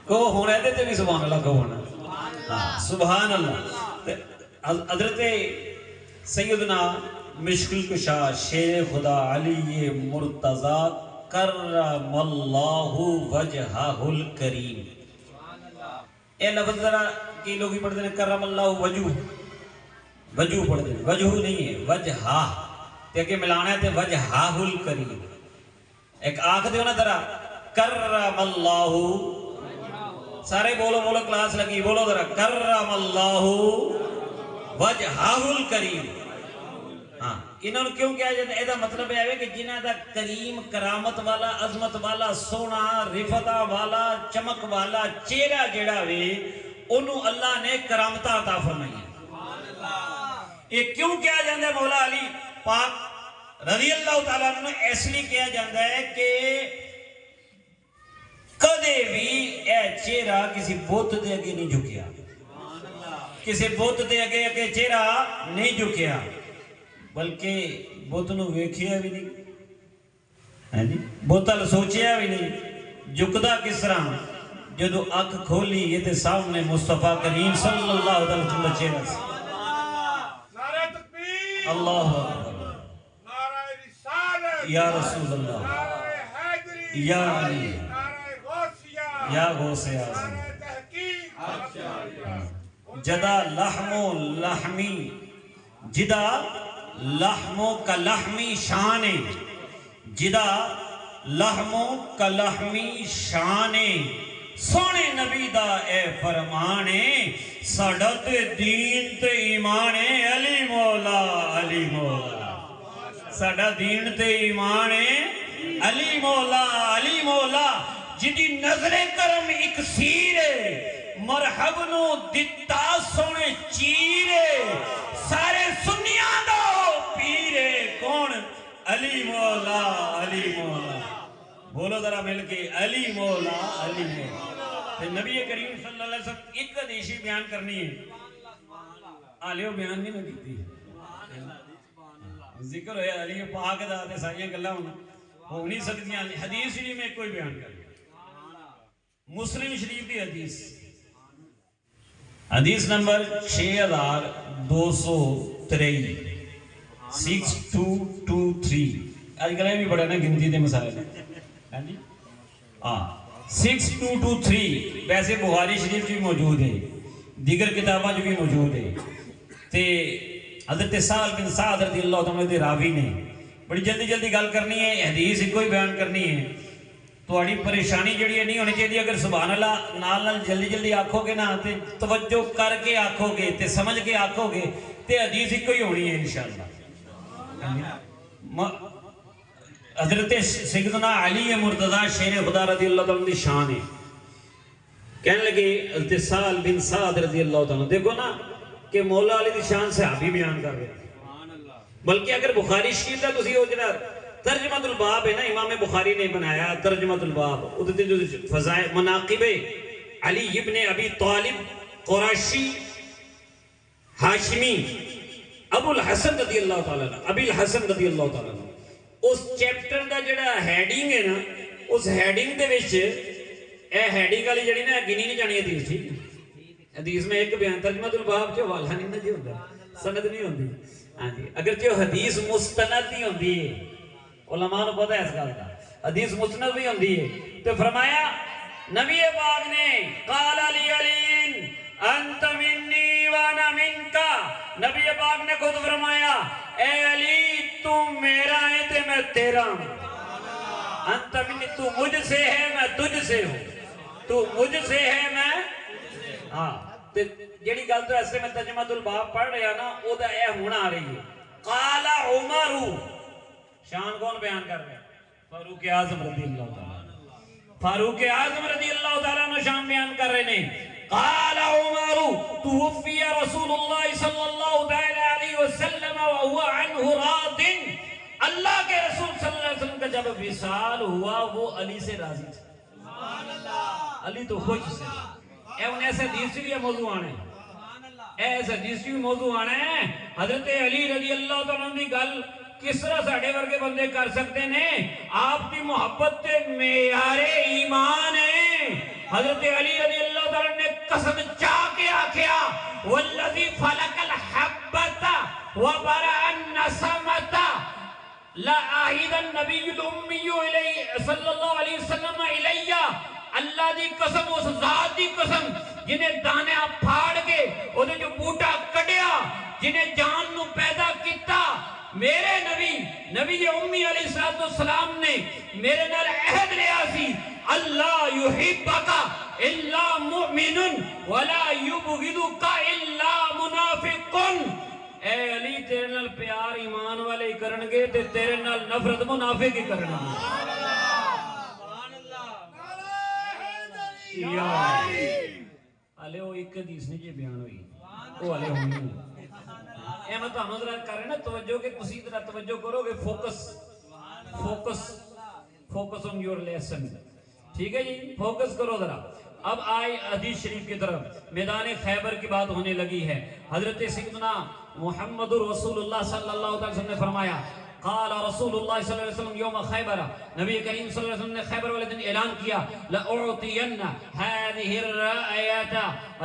کو ہونا ہے تے بھی سبحان اللہ کو ہونا سبحان اللہ حضرت سیدنا مشکل کشا شیر خدا علی مرتضی کرم اللہ وجہہ الکریم اے لفظ ذرا کی لوگ ہی پڑھتے ہیں کرم اللہ وجہ وجہ پڑھتے ہیں وجہ نہیں ہے وجہہ تے کہ ملانا ہے تے وجہہ الکریم ایک آنکھ دیو نا ذرا کرم اللہ سارے بولو بولو کلاس لگی بولو ذرا کرم اللہ وجہہ الکریم ہاں انہوں نے کیوں کیا جاتا ہے ایدہ مطلب ہے کہ جنہ دا کریم کرامت والا عظمت والا سونا رفتہ والا چمک والا چہرہ جڑا وے انہوں اللہ نے کرامتہ عطا فرمائی ہے یہ کیوں کیا جاتا ہے مولا علی پاک رضی اللہ تعالیٰ نے اس لیے کیا جاتا ہے کہ کدے بھی اے چہرہ کسی بت دے اگے نہیں جھکیا کسی بت دے اگے چہرہ نہیں جھکیا بلکہ بت نو ویکھیا بھی نہیں بتل سوچیا بھی نہیں جھکدا کس طرح جدو اکھ کھولی یہ تے سامنے مصطفیٰ کریم صلی اللہ علیہ وسلم چہرہ سے نعرہ تکبیر اللہ نعرہ رسالت یا رسول اللہ نعرہ حیدری یا علی نعرہ غوثیہ یا غوث اعظم نعرہ تحقیق جدا لحم و لحمی جدا لحم کا لحمی شان جدا لحم کا لحمی شان سونے نبی دا اے فرمانے سڑت دین تے ایمانے علی مولا علی مولا سڑا دین تے ایمانے علی مولا جدی نظر کرم اکسیرے مرحب نو دتا سونے چیرے سارے سنیاں دو پیرے کون علی مولا بولو ذرا مل کے علی مولا پھر نبی کریم صلی اللہ علیہ وسلم ایک حدیث بیان کرنی ہے آلیو بیان نہیں میں کیتی ذکر ہویا علی پاک دا تے سائیاں گلاں ہو نہیں سکتیاں حدیث ہی میں کوئی بیان کر مسلم شریف کی حدیث نمبر 6223 6223 آج کل بھی بڑا نا گنتی دے مسائل ہیں 6223 ویسے بخاری شریف بھی موجود ہے دیگر کتاباں جو بھی موجود ہے تے حضرت سہل بن سعد رضی اللہ تعالیٰ دے راوی نے بڑی جلدی گل کرنی ہے حدیث ہی کوئی بیان کرنی ہے تو اڑی پریشانی جڑی ہے نہیں ہونی چاہیے اگر سبحان اللہ نال جلدی آکھو گے نا تے توجہ کر کے آکھو گے تے سمجھ کے آکھو گے تے حدیث ہی کوئی ہونی ہے انشاءاللہ حضرت سیدنا علی مرتضی شیر خدا رضی اللہ تعالیٰ دی شان ہے کہنے لگے حضرت سہل بن سعد رضی اللہ تعالیٰ دیکھو نا کہ مولا علی دی شان صحابی بیان کر رہے بلکہ اگر بخاری شریف دا تسی ہو جنا ترجمۃ الباب ہے نا امام بخاری نے بنایا ترجمۃ الباب ادھر جو فضائل مناقب علی ابن ابی طالب قرشی ہاشمی ابو الحسن رضی اللہ تعالیٰ ابی الحسن رضی اللہ تعالیٰ اس چیپٹر دا جڑا ہیڈنگ ہے نا اس ہیڈنگ دے وچ اے ہیڈنگ والی جڑی نا گنی نہیں جانی حدیث ٹھیک حدیث میں ایک بیان ترجمۃ الباب جو حوالہ نہیں نہ جی ہوندا سند نہیں ہوندی ہاں جی اگر جو حدیث مستند نہیں ہوندی ہے علماء کو پتہ ہے اس گل کا حدیث مستند بھی ہوندی ہے تو فرمایا نبی پاک نے قال علی علی انت منی وانا منکا نبی پاک نے خود فرمایا اے علی تو میرا ہے تے میں تیرا ہوں انت منی تو مجھ سے ہے میں تجھ سے ہوں تو مجھ سے ہے میں ہاں جیڑی گل تو ایسے میں ترجمۃ الباب پڑھ رہا نا او دا اے ہونا آ رہی ہے قال عمر شان کون بیان کر رہے ہیں فاروق اعظم رضی اللہ تعالیٰ فاروق اعظم رضی اللہ تعالیٰ نے شان بیان کر رہے ہیں قال عمر توفی رسول اللہ صلی اللہ علیہ وسلم وهو عنہ راض اللہ کے رسول صلی اللہ علیہ وسلم کا جب وصال ہوا وہ علی سے راضی تھا علی تو خوش سے اے انہیں ایسے حدیث سے بھی موضوع آنے ایسے حدیث سے بھی موضوع آنے حضرت علی رضی اللہ تعالیٰ دی گل کس طرح ساڑھے ورگے بندے کر سکتے ہیں آپ کی محبت تے معیار ایمان ہے حضرت علی رضی اللہ تعالیٰ نے قسم چاہ کے آکھیا والذی فلق الحبت وبرأ النسمت لآہد النبی الامی صلی اللہ علیہ وسلم الیہ، اللہ دی قسم، اس ذات دی قسم جنہیں دانے پھاڑ کے انہیں جو بوٹا کڑیا، جنہیں جان نو پیدا کیتا، میرے نبی امی علیہ السلام نے میرے نال عہد لیا سی اللہ یحبکا الا مؤمن ولا یبغضکا الا منافقن، اے علی تیرے نال پیار ایمان والے ہی کرنگے تے تیرے نال نفرت منافق ہی کرنگے۔ آلے وہ ایک حدیث نے جی بیان ہوئی وہ آلے ہونی اے میں تو ہمیں ذرا کر رہے ہیں نا توجہ کہ تسی ذرا توجہ کرو گے، فوکس on your lesson، ٹھیک ہے جی، فوکس کرو ذرا۔ اب آئے حدیث شریف کی طرف، میدان خیبر کی بات ہونے لگی ہے۔ حضرت سیدنا محمد رسول اللہ صلی اللہ علیہ وسلم نے فرمایا قال رسول اللہ صلی اللہ علیہ وسلم یوم خیبر، نبی کریم صلی اللہ علیہ وسلم نے خیبر والے دن اعلان کیا لَأُعْطِيَنَّ هَذِهِ الرَّائِيَةَ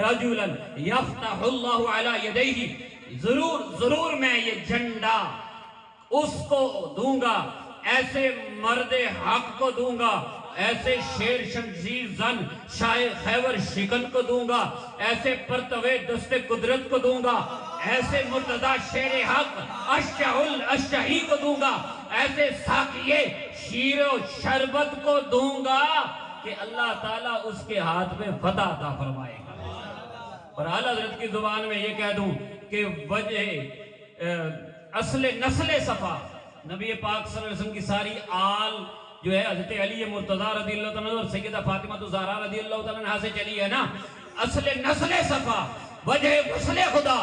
رَجُلًا يَفْتَحُ اللَّهُ عَلَى يَدَيْهِ، ضرور میں یہ جھنڈا اس کو دوں گا، ایسے مرد حق کو دوں گا، ایسے شیر شمشیر زن شاہ خیبر شکن کو دوں گا، ایسے پرتوے دست قدرت کو دوں گا، ایسے مرتضی شیر حق اشہی کو دوں گا، ایسے ساقیے شیر و شربت کو دوں گا کہ اللہ تعالیٰ اس کے ہاتھ میں فتح عطا فرمائے گا۔ اور اعلیٰ حضرت کی زبان میں یہ کہہ دوں کہ وجہ اصل نسل صفا نبی پاک صلی اللہ علیہ وسلم کی ساری آل جو ہے حضرت علی مرتضی رضی اللہ تعالیٰ اور سیدہ فاطمہ الزہرا رضی اللہ تعالیٰ عنہ سے چلی ہے نا، اصل نسل صفا، وجہ فصل خدا،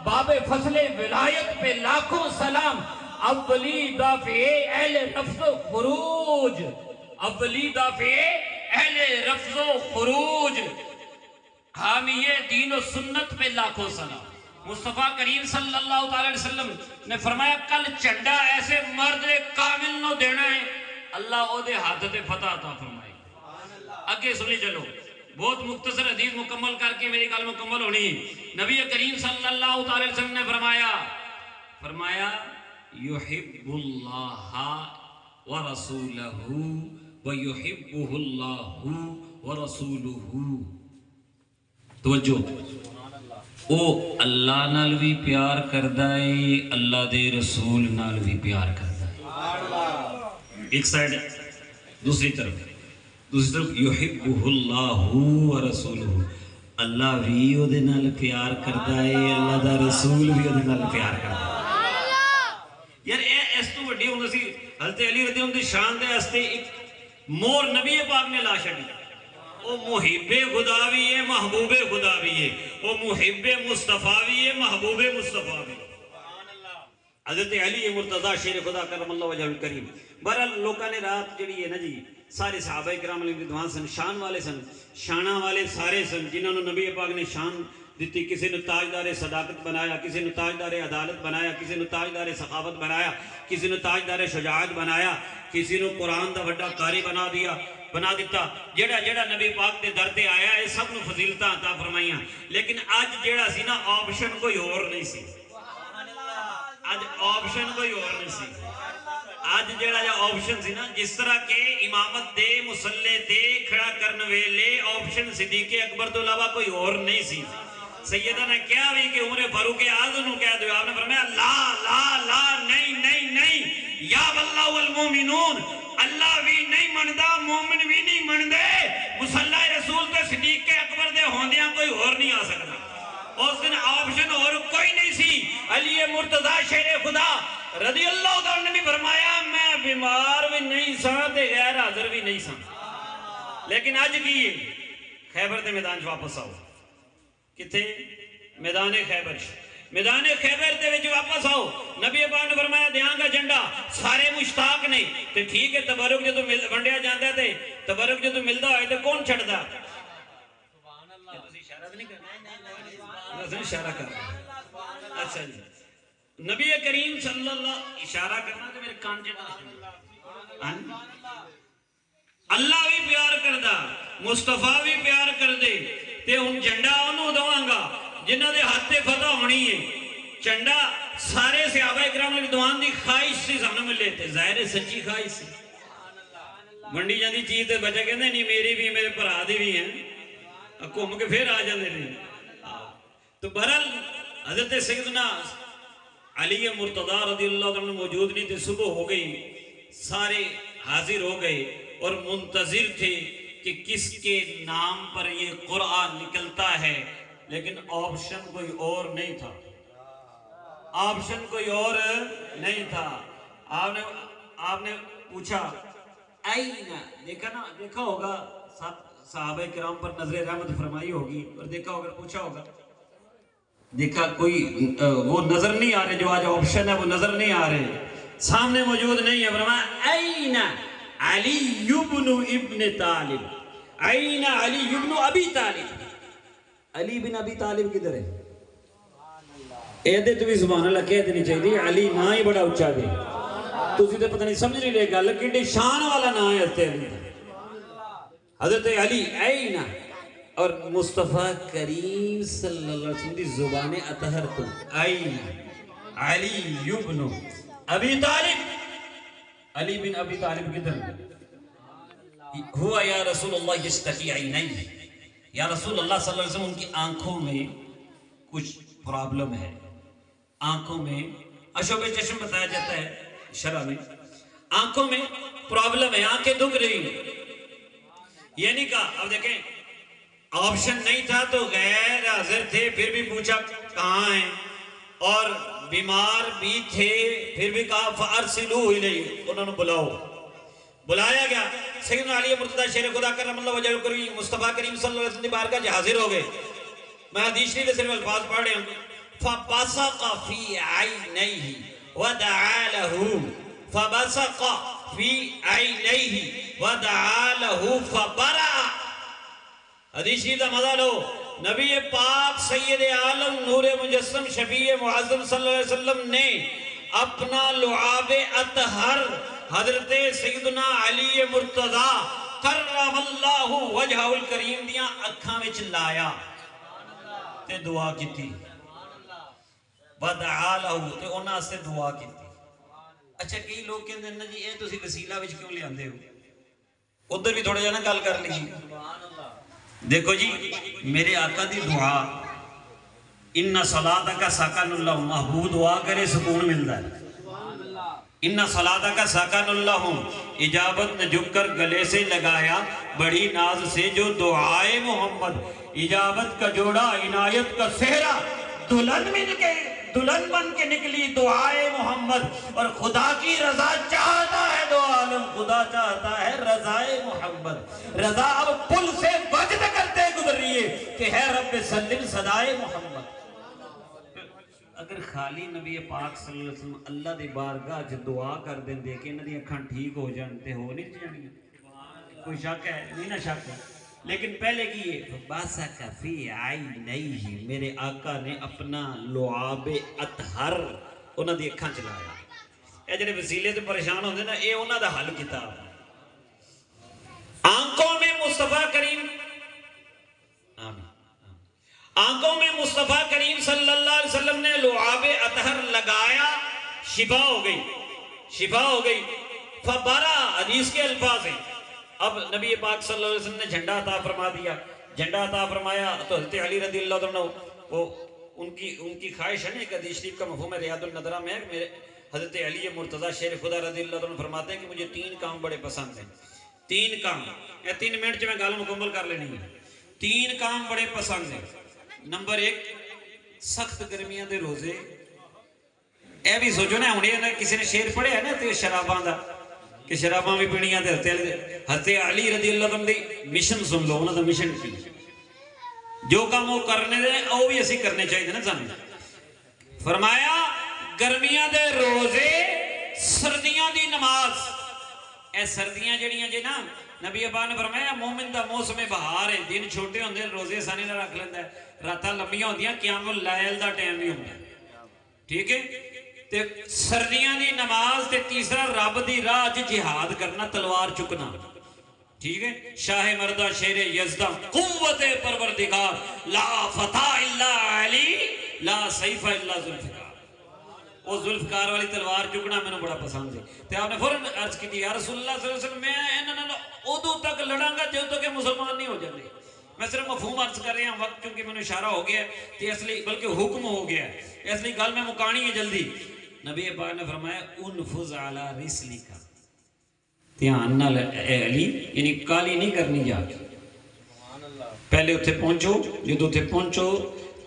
باب فصل ولایت پہ لاکھوں سلام، اولی دافع اہل رفض و خروج، اولی دافع اہل رفض و خروج، حامی دین و سنت پہ لاکھوں سلام۔ مصطفیٰ کریم صلی اللہ علیہ وسلم نے فرمایا کل چنڈا ایسے مرد کامل نو دینا ہے، اللہ او دے ہاتھ دے فتح عطا فرمائے۔ آگے سنی چلو، بہت مختصر حدیث مکمل کر کے میری گل مکمل ہونی۔ نبی کریم صلی اللہ علیہ وسلم نے فرمایا یحب اللہ ورسولہ ویحبہ اللہ ورسولہ، توجہ، او اللہ نال بھی پیار کردہ ہے، اللہ دے رسول نال بھی پیار کردہ ہے۔ ایک سائڈ دوسری طرف یحبہ اللہ ورسولہ، اللہ بھی او دے نال پیار کردہ ہے، اللہ دا رسول بھی او دے نال پیار کردہ ہے۔ یار اس تو وڈی ہوں سی حضرت علی رضی اللہ عنہ دی شان دے ہستے ایک مور نبی پاک نے لا چھڈی، او محب خدا بھی ہے، محبوب خدا بھی ہے، او محب مصطفیٰ بھی ہے، محبوب مصطفیٰ بھی ہے۔ حضرت علی مرتضی شیر خدا کرم اللہ وجہ الکریم۔ بہرحال لوکاں نے رات جڑی ہے نا جی، سارے صحابہ کرام علیہ رضوان سن، شان والے سن، شانہ والے سارے سن، جنہوں نے نبی پاک نے شان دیتی، کسی نے تاجدار صداقت بنایا، کسی نے تاجدار عدالت بنایا، کسی نے تاجدار سخاوت بنایا، کسی نے تاجدار شجاعت بنایا، کسی نے قرآن دا بڑا قاری بنا دیتا۔ جیڑا نبی پاک دے در تے آیا ہے سب نے فضیلتاں عطا فرمائیاں، لیکن آج جیڑا سی نا آپشن کوئی اور نہیں سی، آج آپشن کوئی اور نہیں سی۔ آج جیڑا جا آپشن سی نا، جس طرح کے امامت دے مسلح تے کھڑا کرنے ویلے آپشن صدیق اکبر تو علاوہ کوئی اور نہیں سی۔ سیدہ نے کیا بھی کہ عمر فاروق اعظم نو کہہ دیا، آپ نے فرمایا لا لا لا، نہیں، یا واللہ والمومنون، اللہ بھی نہیں مندہ، مومن بھی نہیں مندے، مسلح رسول تے صدیق اکبر دے ہوندیاں کوئی اور نہیں آ سکتا۔ اس دن آپشن اور کوئی نہیں سی۔ علی مرتضی شیر خدا رضی اللہ تعالیٰ نے بھی فرمایا میں بیمار بھی نہیں سا تے غیر حاضر بھی نہیں سا، لیکن آج کی خیبر دے میدان واپس آؤ، کتھے؟ میدان خیبر، میدان خیبر دے وچ واپس آؤ۔ نبی پاک نے فرمایا دیاں گا جھنڈا، سارے مشتاق نے تے ٹھیک ہے، تبرک جو تو ونڈیا جاندا ہے تے تبرک جو تو ملدا ہوئے تے کون چھڑدا؟ سبحان اللہ، تسی اشارہ نہیں کرنا، نہیں اشارہ کر، اچھا جی، نبی کریم صلی اللہ اشارہ کرنا تے میرے کان چ اللہ بھی پیار کردا مصطفیٰ بھی پیار کردے تے ہن جھنڈا انہوں دواں گا جنہاں دے ہاتھ تے فتح ہونی ہے جھنڈا سارے صحابہ کرام رضوان دی خواہش سے سامنے ملے تھے ظاہر سچی خواہش سے منڈی جاندی چیز تے بچہ کہندے نہیں میری بھی میرے بھرا دی بھی ہیں گھوم کے پھر آ جاندے نہیں تو بہرحال حضرت سیدنا علی مرتضی رضی اللہ عنہ موجود نہیں تھے صبح ہو گئی سارے حاضر ہو گئے اور منتظر تھے کہ کس کے نام پر یہ قرآن نکلتا ہے لیکن آپشن کوئی اور نہیں تھا آپشن کوئی اور نہیں تھا آپ نے پوچھا آئینہ دیکھا ہوگا صحابہ کرام پر نظر رحمت فرمائی ہوگی اور دیکھا ہوگا پوچھا ہوگا دیکھا کوئی وہ نظر نہیں آ رہے جو آج آپشن ہے وہ نظر نہیں آ رہے سامنے موجود نہیں ہے فرمایا این علی ابن ابن طالب این علی ابن ابی طالب علی بن ابی طالب کدھر ہے ایدے تو بھی سبحان اللہ کہہ دینی چاہیے علی نا ہی بڑا اچھا دے تو اسی تے پتہ نہیں سمجھ نہیں رہے گا کہ شان والا نا ہے حضرت علی این اور مصطفیٰ کریم صلی اللہ علیہ وسلم دی زبان اطہر تو این علی ابن ابی طالب علی بن ابی طالب کدھر ہوا یا رسول اللہ یشتکی عینیہ یا رسول اللہ صلی اللہ علیہ وسلم ان کی آنکھوں میں کچھ پرابلم ہے آنکھوں میں اشوب چشم بتایا جاتا ہے شرع میں آنکھوں میں پرابلم ہے آنکھیں دکھ رہی یہ نہیں کہا اب دیکھیں آپشن نہیں تھا تو غیر حاضر تھے پھر بھی پوچھا کہاں ہیں اور بیمار بھی تھے پھر بھی کہا فَأَرْسِلُوهُ إِلَيْهِ انہوں نے بلایا گیا سیدنا علی مرتضی شیر خدا کرم اللہ وجہ کریم مصطفیٰ کریم صلی اللہ علیہ وسلم بارگاہ جہاں حاضر ہو گئے میں حدیث شریف صرف الفاظ پڑھ رہے ہوں فَبَصَقَ فِي عَيْنَيْهِ وَدَعَا لَهُ فَبَصَقَ فِي عَيْنَيْهِ وَدَعَا لَهُ فَبَرَعَ حدیث شریف کا مزہ لو نبی پاک سید عالم نور مجسم شفیع معظم صلی اللہ علیہ وسلم نے اپنا لعاب اطہر حضرت سیدنا علی مرتضی کرم اللہ وجہ الکریم دیاں اکھاں وچ لایا تے دعا کی تھی وَدَعَا لَهُ تے انہاں سے دعا کی تھی اچھا کئی لوگ کہندے ہیں جی اے تسی وسیلہ وچ کیوں لے آندے ہو ادھر بھی تھوڑا جانا گل کر لیجیے دیکھو جی میرے آقا دی دعا انَّ صَلَاتَكَ سَكَنُ اللَّهُ محبوب دعا کرے سکون ملتا ہے انَّ صَلَاتَكَ سَكَنُ اللَّهُ اجابت نے جھک کر گلے سے لگایا بڑی ناز سے جو دعائے محمد اجابت کا جوڑا عنایت کا سہرا دلہن بن کے نکلی دعائے محمد اور خدا کی رضا چاہتا ہے دو عالم خدا چاہتا ہے رضائے محمد رضا اب پل سے وجد کرتے گزر رہی ہے کہ ہے رب سلم صدائے محمد اگر خالی نبی پاک صلی اللہ علیہ وسلم اللہ دی بارگاہ جو دعا کر دیں دے کہ انہاں دی اکھاں ٹھیک ہو جانتے ہو نہیں جانی کوئی شک ہے نہیں نہ شک ہے لیکن پہلے کی یہ باسا فی عینیہ میرے آقا نے اپنا لعاب اطہر انہاں دی اکھاں چلایا اے جڑے وسیلے تے پریشان ہوندے نا اے انہاں دا حل کتاب آنکھوں میں مصطفیٰ کریم آنکھوں میں مصطفیٰ کریم صلی اللہ علیہ وسلم نے لعاب اطہر لگایا شفا ہو گئی فبرا حدیث کے الفاظ ہیں اب نبی پاک صلی اللہ علیہ وسلم نے جھنڈا عطا فرما دیا جھنڈا عطا فرمایا تو حضرت علی رضی اللہ عنہ وہ ان کی خواہش ہے نا کہ حدیث شریف کا مفہوم ریاض النظرہ میں ہے میرے حضرت علی مرتضی شیر خدا رضی اللہ عنہ فرماتے ہیں کہ مجھے 3 کام بڑے پسند ہیں 3 کام یہ 3 منٹ جو میں گال مکمل کر لینی ہے 3 کام بڑے پسند ہیں نمبر 1 سخت گرمیاں دے روزے اے بھی سوچو نا انہیں کسی نے شیر پڑھے ہے نا تے شراباں دا کہ شراباں بھی پینیاں تے حضرت علی رضی اللہ عنہ دی مشن سن لو انہاں دا مشن کی جو کام وہ کرنے دے او بھی اسی کرنے چاہیے نا سامنے فرمایا گرمیاں دے روزے سردیاں دی نماز اے سردیاں جڑیاں جے نا نبی ابا نے فرمایا مومن دا موسم بہار ہے دن چھوٹے ہوندے روزے آسانی نہ رکھ لیندا ہے راتاں لمبیاں ہوندیاں قیام اللیل دا ٹائم بھی ہوندا ٹھیک ہے تے سردیاں دی نماز تے تیسرا رب دی راہ وچ جہاد کرنا تلوار چکنا ٹھیک ہے، شاہ مردہ شیر یزدہ قوت پروردگار، لا فتح الا علی لا سیف الا ذوالفقار. وہ ذوالفقار والی تلوار چکنا میں نے بڑا پسند ہے. تو آپ نے فوراً عرض کی تھی یا رسول اللہ صلی اللہ علیہ وسلم میں انہوں ادو تک لڑاں گا جب تک کہ مسلمان نہیں ہو جاتے. میں صرف مفہوم عرض کر رہے ہیں، وقت چونکہ میں نے اشارہ ہو گیا ہے اصلی بلکہ حکم ہو گیا ہے، اصلی گل میں مکانی ہے جلدی. نبی پاک نے فرمایا انفذ علی رسلک، دھیان نال اے علی، یعنی کالی نہیں کرنی جا کے. پہلے اتھے پہنچو، جدو اتھے پہنچو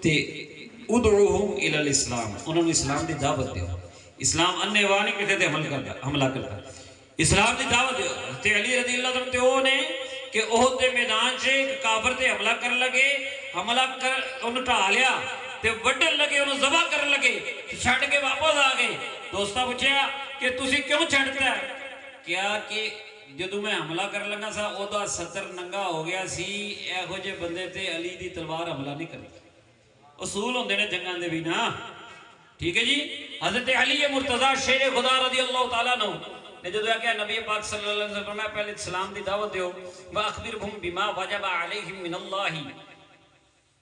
تے ادعوہم الی الاسلام، انہوں نے اسلام دی دعوت دیو. اسلام اننے وانی کتے تے حملہ کرتا، اسلام دی دعوت دیو. تے علی رضی اللہ عنہ تے وہ نے کہ احد دے میدان سے کافر تے حملہ کر لگے، حملہ کر انہوں ٹھا لیا تے وڈن لگے، انہوں ذبح کر لگے، چھڑ کے واپس آ گئے. دوستہ پوچھیا کہ تسی کیوں چھڑتا ہے؟ کیا کہ جدو میں حملہ کر لگا سا او دا ستر ننگا ہو گیا سی، اے ہو جے بندے تے علی دی تلوار حملہ نہیں کرتی. اصول ہوندے نے جنگاں دے بھی نا، ٹھیک ہے جی. حضرت علی مرتضی شیر خدا رضی اللہ تعالیٰ عنہ نے جو دعا کیا نبی پاک صلی اللہ علیہ وسلم میں پہلے اسلام دی دعوت دیو وَأَخْبِرْهُمْ بِمَا وَجَبَ عَلَيْهِمْ مِنَ اللَّهِ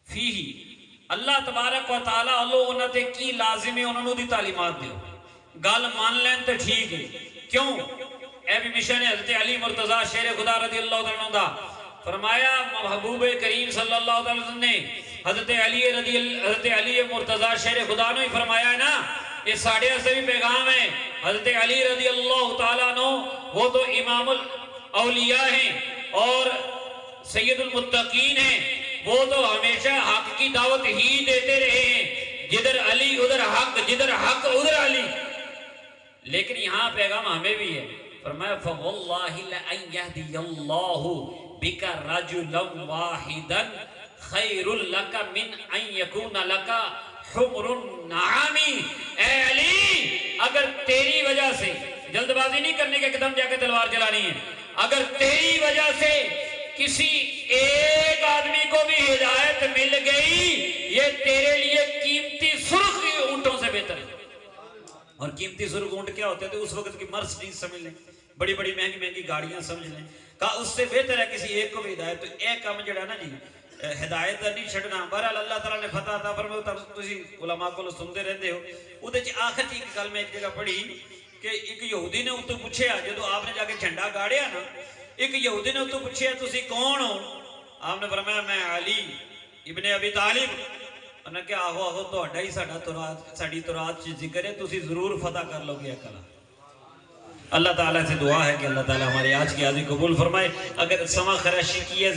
فِيهِ، اللہ تبارک و تعالیٰ اللہ انہوں تے کی لازم ہے انہوں دی تعلیمات دیو. گل مان لین تے ٹھیک ہے، کیوں؟ اے بھی مشن ہے حضرت علی مرتضی شیر خدا رضی اللہ عنہ دا. فرمایا محبوب کریم صلی اللہ علیہ وسلم نے حضرت علی مرتضی شیر خدا نے فرمایا ہے نا، یہ ساڑھے سے بھی پیغام ہے. حضرت علی رضی اللہ تعالیٰ عنہ وہ تو امام الاولیاء ہیں اور سید المتقین ہیں، وہ تو ہمیشہ حق کی دعوت ہی دیتے رہے ہیں، جدھر علی ادھر حق، جدھر حق ادھر علی. لیکن یہاں پیغام ہمیں بھی ہے. فرمایا فَوَاللَّهِ لَأَنْ يَهْدِيَ اللَّهُ بِكَ رَجُلًا وَاحِدًا خَيْرٌ لَكَ مِنْ أَنْ يَكُونَ لَكَ حُمْرُ النَّعَامِ. اے علی اگر تیری وجہ سے، جلد بازی نہیں کرنے کے قدم جا کے تلوار چلانی ہے، اگر تیری وجہ سے کسی ایک آدمی کو بھی ہدایت مل گئی یہ تیرے لیے قیمتی سرخ اونٹوں سے بہتر ہے. اور قیمتی سرخ اونٹ کیا ہوتے تھے اس وقت کی مرسڈیز سمجھ لیں، بڑی بڑی مہنگی مہنگی گاڑیاں سمجھ لیں، کہا اس سے بہتر ہے کسی ایک کو بھی ہدایت. تو ایک کام جڑا نا جی ہدایت نہیں چھڑنا. بہرحال اللہ تعالیٰ نے فتح عطا فرمایا. تسی علماء کو سنتے رہتے ہو. اودے چ آخر کی گل میں ایک جگہ پڑھی کہ ایک یہودی نے اتوں پوچھیا جدو آپ نے جا کے جھنڈا گاڑیا نا، ایک یہودی نے اتوں پوچھیا تسی کون ہو؟ آپ نے فرمایا میں علی ابن ابی طالب. انہوں نے کہا آہو آہو تو ہی ساڑی تورات ذکر ہے، تسی ضرور فتح کر لو گے اکلا. اللہ تعالیٰ سے دعا ہے کہ اللہ تعالیٰ ہماری آج کی حاضری قبول فرمائے. اگر سما خراشی کی ہے